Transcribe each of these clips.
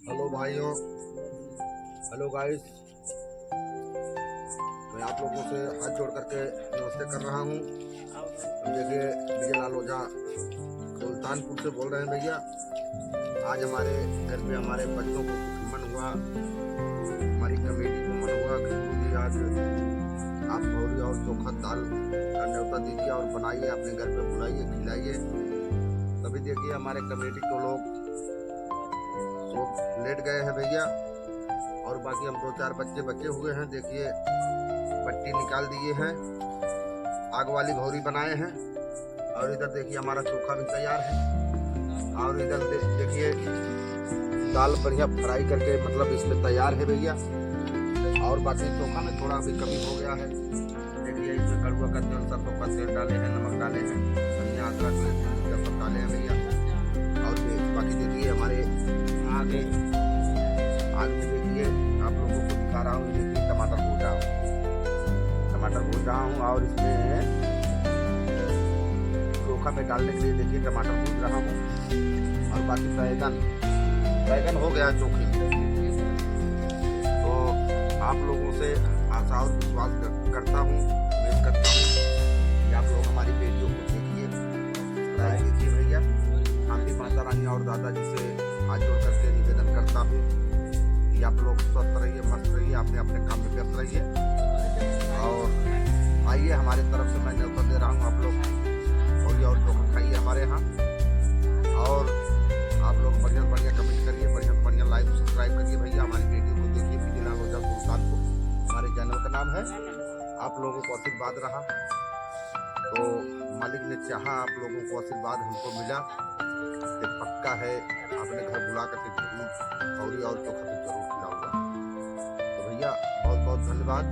Hello भाइयों, hello guys. मैं आप लोगों से हाथ जोड़ करके नमस्ते कर रहा हूँ। देखिए, विजय लाल ओझा सुल्तानपुर से बोल रहे हैं भैया। आज हमारे घर पे हमारे बच्चों को कुछ मन हुआ, हमारी कमेटी को मन हुआ कि गुरु जी आज आप भौरी और चोखा दाल का न्योता दीजिए और बनाइए, अपने घर पे बुलाइए, खिलाइए। तभी देखिए हमारे कमेटी को लोग लेट गए हैं भैया, और बाकी हम 2-4 बच्चे बचे हुए हैं। देखिए, पट्टी निकाल दिए हैं, आग वाली भौरी बनाए हैं, और इधर देखिए हमारा चोखा भी तैयार है, और इधर देखिए दाल बढ़िया फ्राई करके मतलब इसमें तैयार है भैया। और बाकी चोखा में थोड़ा भी कमी हो गया है। देखिए, इसमें कड़ुआ का तेल, सरसों का तेल डाले हैं, नमक डाले हैं, धनिया अदरक लहसुन सब डाले हैं भैया। और बाकी देखिए हमारे आगे देखिए आप लोगों को दिखा रहा हूँ। देखिए टमाटर भून रहा हूँ, और इसमें चोखा में डालने के लिए देखिए टमाटर भून रहा हूँ। और बाकी बैगन हो गया चोखे में। तो आप लोगों से आशा और विश्वास करता हूँ, उम्मीद करता हूँ कि आप लोग हमारी वीडियो को देखिए, सब्सक्राइब कीजिए भैया। हम भी माता रानी और दादाजी से हाथ जोड़ करके निवेदन करता हूँ कि आप लोग स्वस्थ रहिए, मस्त रहिए, अपने अपने काम में व्यस्त रहिए। और आइए, हमारे तरफ से मैं न्योता दे रहा हूँ, आप लोग और चोखा खाइए हमारे यहाँ। और आप लोग बढ़िया बढ़िया कमेंट करिए, बढ़िया बढ़िया लाइक सब्सक्राइब करिए भैया। हमारी वीडियो को देखिए। विजय लाल ओझा सुल्तानपुर हमारे चैनल का नाम है। आप लोगों को आशीर्वाद रहा तो मालिक ने चाहा, आप लोगों को आशीर्वाद हमको मिला। ये पक्का है, अपने घर बुला करके जरूर भौरी और चोखा तो जरूर खिलाऊंगा। तो भैया बहुत बहुत धन्यवाद।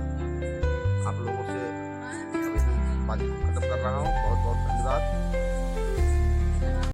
आप लोगों से अभी बात खत्म कर रहा हूँ। बहुत बहुत धन्यवाद।